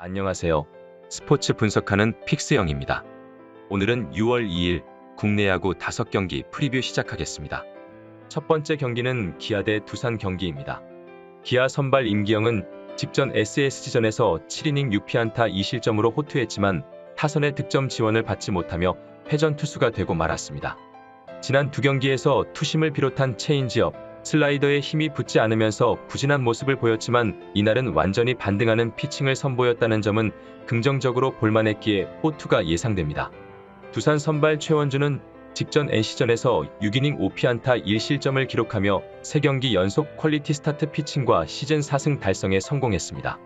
안녕하세요. 스포츠 분석하는 픽스영입니다. 오늘은 6월 2일 국내 야구 5경기 프리뷰 시작하겠습니다. 첫 번째 경기는 기아 대 두산 경기입니다. 기아 선발 임기영은 직전 SSG전에서 7이닝 6피안타 2실점으로 호투했지만 타선의 득점 지원을 받지 못하며 패전 투수가 되고 말았습니다. 지난 두 경기에서 투심을 비롯한 체인지업, 슬라이더에 힘이 붙지 않으면서 부진한 모습을 보였지만 이날은 완전히 반등하는 피칭을 선보였다는 점은 긍정적으로 볼만했기에 호투가 예상됩니다. 두산 선발 최원주는 직전 NC전에서 6이닝 5피안타 1실점을 기록하며 3경기 연속 퀄리티 스타트 피칭과 시즌 4승 달성에 성공했습니다.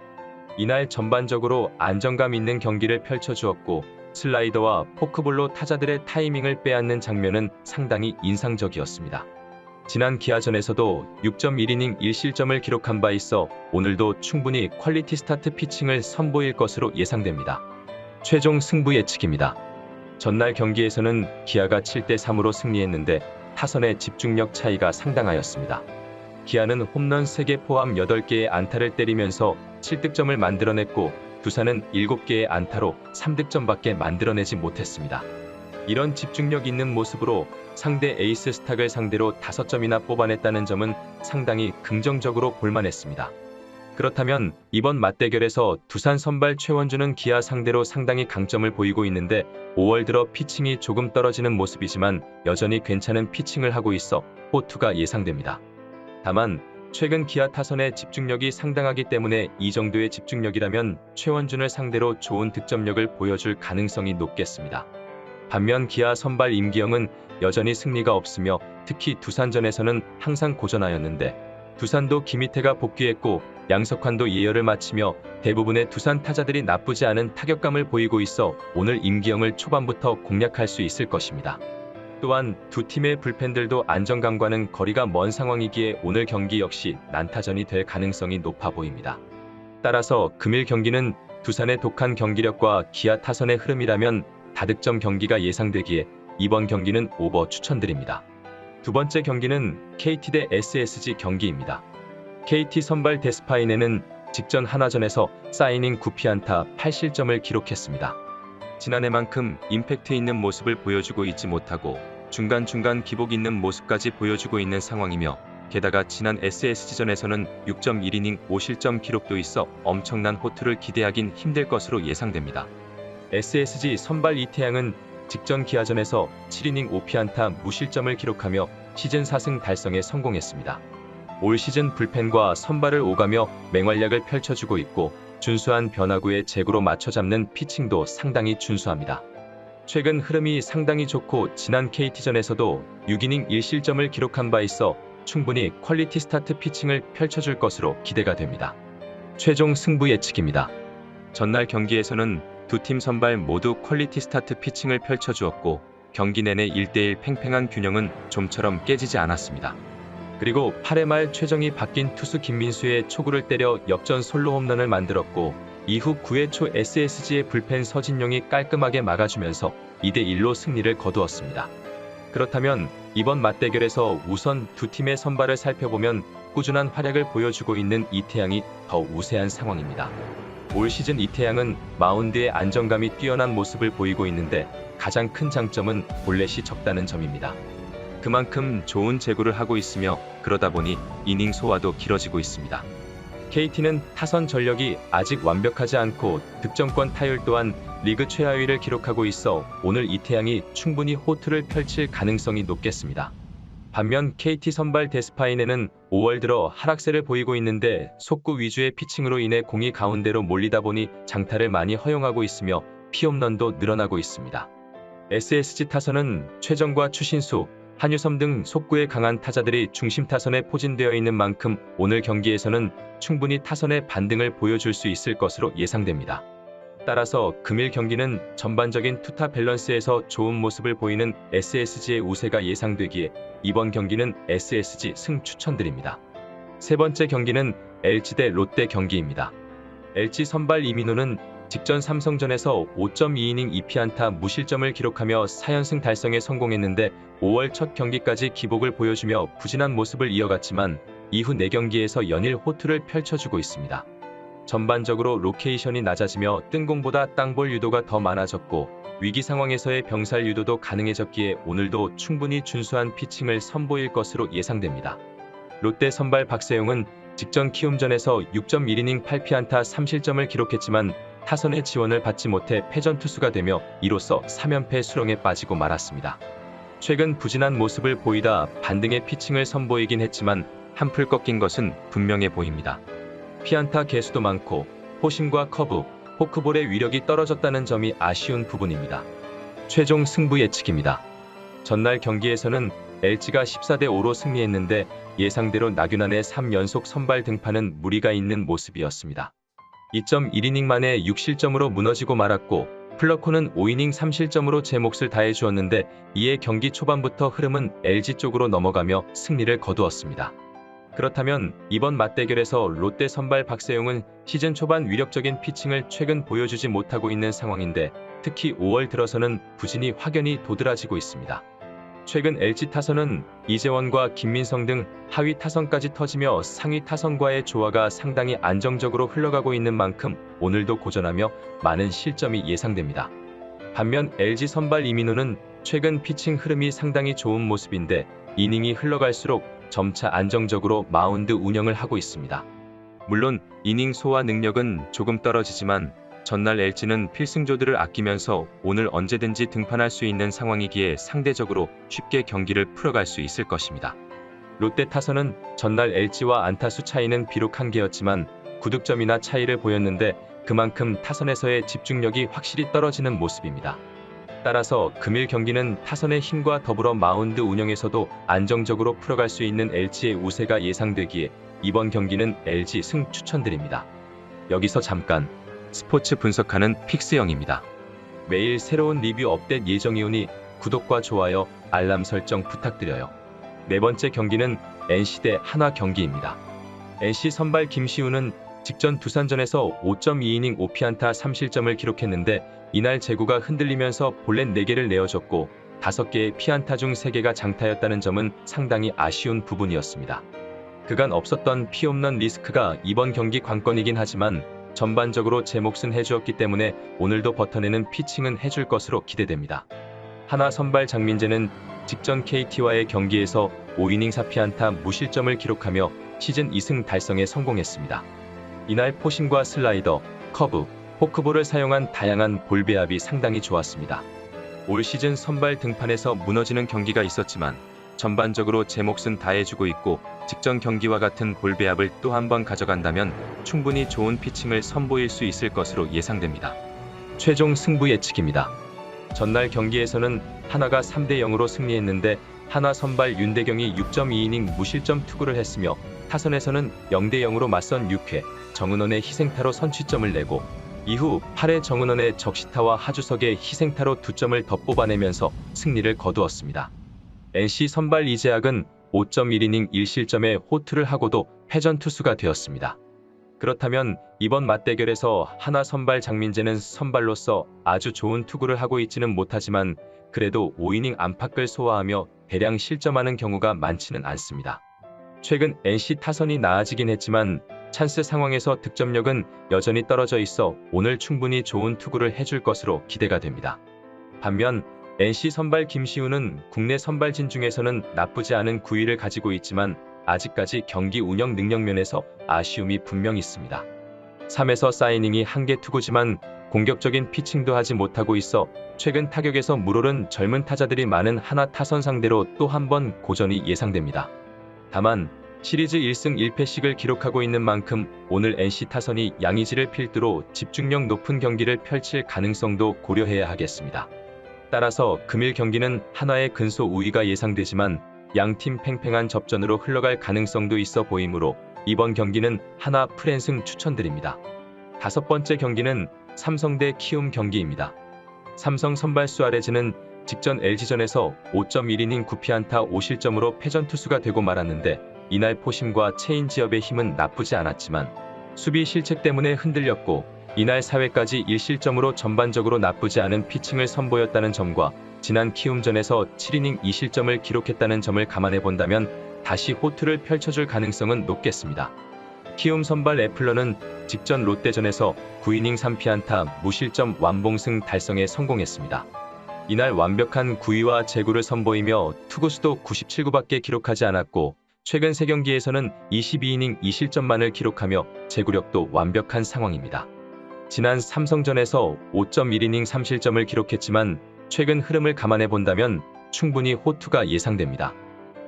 이날 전반적으로 안정감 있는 경기를 펼쳐주었고 슬라이더와 포크볼로 타자들의 타이밍을 빼앗는 장면은 상당히 인상적이었습니다. 지난 기아전에서도 6.1이닝 1실점을 기록한 바 있어 오늘도 충분히 퀄리티 스타트 피칭을 선보일 것으로 예상됩니다. 최종 승부 예측입니다. 전날 경기에서는 기아가 7대3으로 승리했는데 타선의 집중력 차이가 상당하였습니다. 기아는 홈런 3개 포함 8개의 안타를 때리면서 7득점을 만들어냈고 두산은 7개의 안타로 3득점밖에 만들어내지 못했습니다. 이런 집중력 있는 모습으로 상대 에이스 스탁을 상대로 5점이나 뽑아냈다는 점은 상당히 긍정적으로 볼만했습니다. 그렇다면 이번 맞대결에서 두산 선발 최원주는 기아 상대로 상당히 강점을 보이고 있는데 5월 들어 피칭이 조금 떨어지는 모습이지만 여전히 괜찮은 피칭을 하고 있어 호투가 예상됩니다. 다만 최근 기아 타선의 집중력이 상당하기 때문에 이 정도의 집중력이라면 최원준을 상대로 좋은 득점력을 보여줄 가능성이 높겠습니다. 반면 기아 선발 임기영은 여전히 승리가 없으며 특히 두산전에서는 항상 고전하였는데 두산도 김희태가 복귀했고 양석환도 예열을 마치며 대부분의 두산 타자들이 나쁘지 않은 타격감을 보이고 있어 오늘 임기영을 초반부터 공략할 수 있을 것입니다. 또한 두 팀의 불펜들도 안정감과는 거리가 먼 상황이기에 오늘 경기 역시 난타전이 될 가능성이 높아 보입니다. 따라서 금일 경기는 두산의 독한 경기력과 기아 타선의 흐름이라면 다득점 경기가 예상되기에 이번 경기는 오버 추천드립니다. 두 번째 경기는 KT 대 SSG 경기입니다. KT 선발 데스파이네는 직전 한화전에서 4이닝 9피안타 8실점을 기록했습니다. 지난해만큼 임팩트 있는 모습을 보여주고 있지 못하고 중간중간 기복 있는 모습까지 보여주고 있는 상황이며 게다가 지난 SSG전에서는 6.1이닝 5실점 기록도 있어 엄청난 호투를 기대하긴 힘들 것으로 예상됩니다. SSG 선발 이태양은 직전 기아전에서 7이닝 5피안타 무실점을 기록하며 시즌 4승 달성에 성공했습니다. 올 시즌 불펜과 선발을 오가며 맹활약을 펼쳐주고 있고 준수한 변화구에 제구로 맞춰 잡는 피칭도 상당히 준수합니다. 최근 흐름이 상당히 좋고 지난 KT전에서도 6이닝 1실점을 기록한 바 있어 충분히 퀄리티 스타트 피칭을 펼쳐줄 것으로 기대가 됩니다. 최종 승부 예측입니다. 전날 경기에서는 두 팀 선발 모두 퀄리티 스타트 피칭을 펼쳐주었고 경기 내내 1대1 팽팽한 균형은 좀처럼 깨지지 않았습니다. 그리고 8회 말 최정이 바뀐 투수 김민수의 초구를 때려 역전 솔로 홈런을 만들었고 이후 9회 초 SSG의 불펜 서진용이 깔끔하게 막아주면서 2대1로 승리를 거두었습니다. 그렇다면 이번 맞대결에서 우선 두 팀의 선발을 살펴보면 꾸준한 활약을 보여주고 있는 이태양이 더 우세한 상황입니다. 올 시즌 이태양은 마운드의 안정감이 뛰어난 모습을 보이고 있는데 가장 큰 장점은 볼넷이 적다는 점입니다. 그만큼 좋은 제구를 하고 있으며 그러다 보니 이닝 소화도 길어지고 있습니다. KT는 타선 전력이 아직 완벽하지 않고 득점권 타율 또한 리그 최하위를 기록하고 있어 오늘 이태양이 충분히 호투를 펼칠 가능성이 높겠습니다. 반면 KT 선발 데스파이네는 5월 들어 하락세를 보이고 있는데 속구 위주의 피칭으로 인해 공이 가운데로 몰리다 보니 장타를 많이 허용하고 있으며 피홈런도 늘어나고 있습니다. SSG 타선은 최정과 추신수, 한유섬 등 속구에 강한 타자들이 중심 타선에 포진되어 있는 만큼 오늘 경기에서는 충분히 타선의 반등을 보여줄 수 있을 것으로 예상됩니다. 따라서 금일 경기는 전반적인 투타 밸런스에서 좋은 모습을 보이는 SSG의 우세가 예상되기에 이번 경기는 SSG 승 추천드립니다. 세 번째 경기는 LG 대 롯데 경기입니다. LG 선발 이민호는 직전 삼성전에서 5.2이닝 2피안타 무실점을 기록하며 4연승 달성에 성공했는데 5월 첫 경기까지 기복을 보여주며 부진한 모습을 이어갔지만 이후 4경기에서 연일 호투를 펼쳐주고 있습니다. 전반적으로 로케이션이 낮아지며 뜬공보다 땅볼 유도가 더 많아졌고 위기 상황에서의 병살 유도도 가능해졌기에 오늘도 충분히 준수한 피칭을 선보일 것으로 예상됩니다. 롯데 선발 박세용은 직전 키움전에서 6.1이닝 8피안타 3실점을 기록했지만 타선의 지원을 받지 못해 패전 투수가 되며 이로써 3연패 수렁에 빠지고 말았습니다. 최근 부진한 모습을 보이다 반등의 피칭을 선보이긴 했지만 한풀 꺾인 것은 분명해 보입니다. 피안타 개수도 많고 포심과 커브, 포크볼의 위력이 떨어졌다는 점이 아쉬운 부분입니다. 최종 승부 예측입니다. 전날 경기에서는 LG가 14대5로 승리했는데 예상대로 나균안의 3연속 선발 등판은 무리가 있는 모습이었습니다. 2.1이닝 만에 6실점으로 무너지고 말았고 플러코는 5이닝 3실점으로 제 몫을 다해 주었는데 이에 경기 초반부터 흐름은 LG 쪽으로 넘어가며 승리를 거두었습니다. 그렇다면 이번 맞대결에서 롯데 선발 박세용은 시즌 초반 위력적인 피칭을 최근 보여주지 못하고 있는 상황인데 특히 5월 들어서는 부진이 확연히 도드라지고 있습니다. 최근 LG 타선은 이재원과 김민성 등 하위 타선까지 터지며 상위 타선과의 조화가 상당히 안정적으로 흘러가고 있는 만큼 오늘도 고전하며 많은 실점이 예상됩니다. 반면 LG 선발 이민호는 최근 피칭 흐름이 상당히 좋은 모습인데 이닝이 흘러갈수록 점차 안정적으로 마운드 운영을 하고 있습니다. 물론 이닝 소화 능력은 조금 떨어지지만 전날 LG는 필승조들을 아끼면서 오늘 언제든지 등판할 수 있는 상황이기에 상대적으로 쉽게 경기를 풀어갈 수 있을 것입니다. 롯데 타선은 전날 LG와 안타수 차이는 비록 1개였지만 9득점이나 차이를 보였는데 그만큼 타선에서의 집중력이 확실히 떨어지는 모습입니다. 따라서 금일 경기는 타선의 힘과 더불어 마운드 운영에서도 안정적으로 풀어갈 수 있는 LG의 우세가 예상되기에 이번 경기는 LG 승 추천드립니다. 여기서 잠깐 스포츠 분석하는 픽스영입니다. 매일 새로운 리뷰 업데이트 예정이오니 구독과 좋아요, 알람 설정 부탁드려요. 네 번째 경기는 NC 대 한화 경기입니다. NC 선발 김시우는 직전 두산전에서 5.2이닝 5피안타 3실점을 기록했는데 이날 제구가 흔들리면서 볼넷 4개를 내어줬고 5개의 피안타 중 3개가 장타였다는 점은 상당히 아쉬운 부분이었습니다. 그간 없었던 피홈런 리스크가 이번 경기 관건이긴 하지만 전반적으로 제 몫은 해주었기 때문에 오늘도 버텨내는 피칭은 해줄 것으로 기대됩니다. 한화 선발 장민재는 직전 KT와의 경기에서 5이닝 4피안타 무실점을 기록하며 시즌 2승 달성에 성공했습니다. 이날 포심과 슬라이더, 커브, 포크볼을 사용한 다양한 볼 배합이 상당히 좋았습니다. 올 시즌 선발 등판에서 무너지는 경기가 있었지만 전반적으로 제 몫은 다해주고 있고 직전 경기와 같은 볼 배합을 또 한 번 가져간다면 충분히 좋은 피칭을 선보일 수 있을 것으로 예상됩니다. 최종 승부 예측입니다. 전날 경기에서는 한화가 3대0으로 승리했는데 한화 선발 윤대경이 6.2이닝 무실점 투구를 했으며 타선에서는 0대0으로 맞선 6회 정은원의 희생타로 선취점을 내고 이후 8회 정은원의 적시타와 하주석의 희생타로 2점을 더 뽑아내면서 승리를 거두었습니다. NC 선발 이재학은 5.1이닝 1실점에 호투를 하고도 패전 투수가 되었습니다. 그렇다면 이번 맞대결에서 한화 선발 장민재는 선발로서 아주 좋은 투구를 하고 있지는 못하지만 그래도 5이닝 안팎을 소화하며 대량 실점하는 경우가 많지는 않습니다. 최근 NC 타선이 나아지긴 했지만 찬스 상황에서 득점력은 여전히 떨어져 있어 오늘 충분히 좋은 투구를 해줄 것으로 기대가 됩니다. 반면 NC 선발 김시우는 국내 선발진 중에서는 나쁘지 않은 구위를 가지고 있지만 아직까지 경기 운영 능력 면에서 아쉬움이 분명 있습니다. 3에서 4이닝이 1개 투구지만 공격적인 피칭도 하지 못하고 있어 최근 타격에서 물오른 젊은 타자들이 많은 한화 타선 상대로 또 한 번 고전이 예상됩니다. 다만 시리즈 1승 1패씩을 기록하고 있는 만큼 오늘 NC 타선이 양의지를 필두로 집중력 높은 경기를 펼칠 가능성도 고려해야 하겠습니다. 따라서 금일 경기는 한화의 근소 우위가 예상되지만 양팀 팽팽한 접전으로 흘러갈 가능성도 있어 보이므로 이번 경기는 한화 프랜승 추천드립니다. 다섯 번째 경기는 삼성 대 키움 경기입니다. 삼성 선발 수아레즈는 직전 LG전에서 5.1이닝 9피안타 5실점으로 패전 투수가 되고 말았는데 이날 포심과 체인지업의 힘은 나쁘지 않았지만 수비 실책 때문에 흔들렸고 이날 4회까지 1실점으로 전반적으로 나쁘지 않은 피칭을 선보였다는 점과 지난 키움전에서 7이닝 2실점을 기록했다는 점을 감안해 본다면 다시 호투를 펼쳐줄 가능성은 높겠습니다. 키움 선발 애플러는 직전 롯데전에서 9이닝 3피안타 무실점 완봉승 달성에 성공했습니다. 이날 완벽한 구위와 제구를 선보이며 투구수도 97구밖에 기록하지 않았고 최근 3경기에서는 22이닝 2실점만을 기록하며 제구력도 완벽한 상황입니다. 지난 삼성전에서 5.1이닝 3실점을 기록했지만 최근 흐름을 감안해 본다면 충분히 호투가 예상됩니다.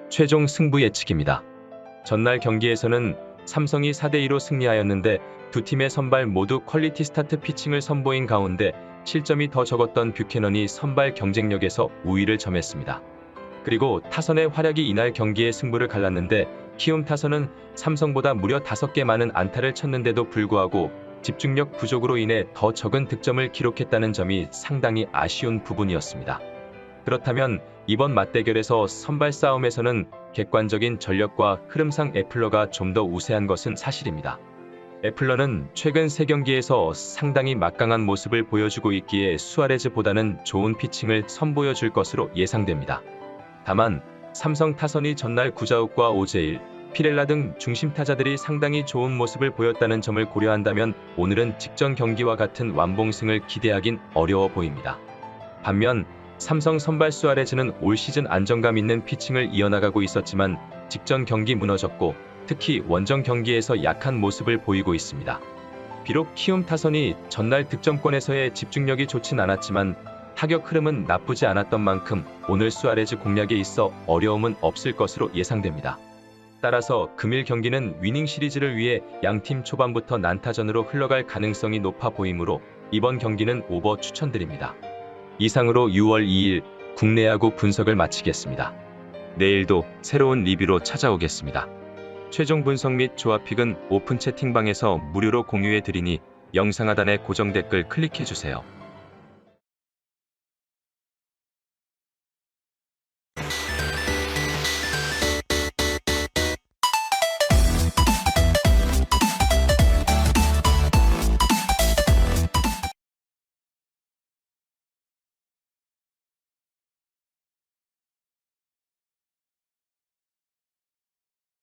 최종 승부 예측입니다. 전날 경기에서는 삼성이 4대2로 승리하였는데 두 팀의 선발 모두 퀄리티 스타트 피칭을 선보인 가운데 실점이 더 적었던 뷰캐넌이 선발 경쟁력에서 우위를 점했습니다. 그리고 타선의 활약이 이날 경기의 승부를 갈랐는데 키움 타선은 삼성보다 무려 5개 많은 안타를 쳤는데도 불구하고 집중력 부족으로 인해 더 적은 득점을 기록했다는 점이 상당히 아쉬운 부분이었습니다. 그렇다면 이번 맞대결에서 선발 싸움에서는 객관적인 전력과 흐름상 애플러가 좀 더 우세한 것은 사실입니다. 애플러는 최근 3경기에서 상당히 막강한 모습을 보여주고 있기에 수아레즈보다는 좋은 피칭을 선보여줄 것으로 예상됩니다. 다만 삼성 타선이 전날 구자욱과 오제일, 피렐라 등 중심 타자들이 상당히 좋은 모습을 보였다는 점을 고려한다면 오늘은 직전 경기와 같은 완봉승을 기대하긴 어려워 보입니다. 반면 삼성 선발 수아레즈는 올 시즌 안정감 있는 피칭을 이어나가고 있었지만 직전 경기 무너졌고 특히 원정 경기에서 약한 모습을 보이고 있습니다. 비록 키움 타선이 전날 득점권에서의 집중력이 좋진 않았지만 타격 흐름은 나쁘지 않았던 만큼 오늘 수아레즈 공략에 있어 어려움은 없을 것으로 예상됩니다. 따라서 금일 경기는 위닝 시리즈를 위해 양팀 초반부터 난타전으로 흘러갈 가능성이 높아 보이므로 이번 경기는 오버 추천드립니다. 이상으로 6월 2일 국내 야구 분석을 마치겠습니다. 내일도 새로운 리뷰로 찾아오겠습니다. 최종 분석 및 조합픽은 오픈 채팅방에서 무료로 공유해 드리니 영상 하단의 고정 댓글 클릭해 주세요.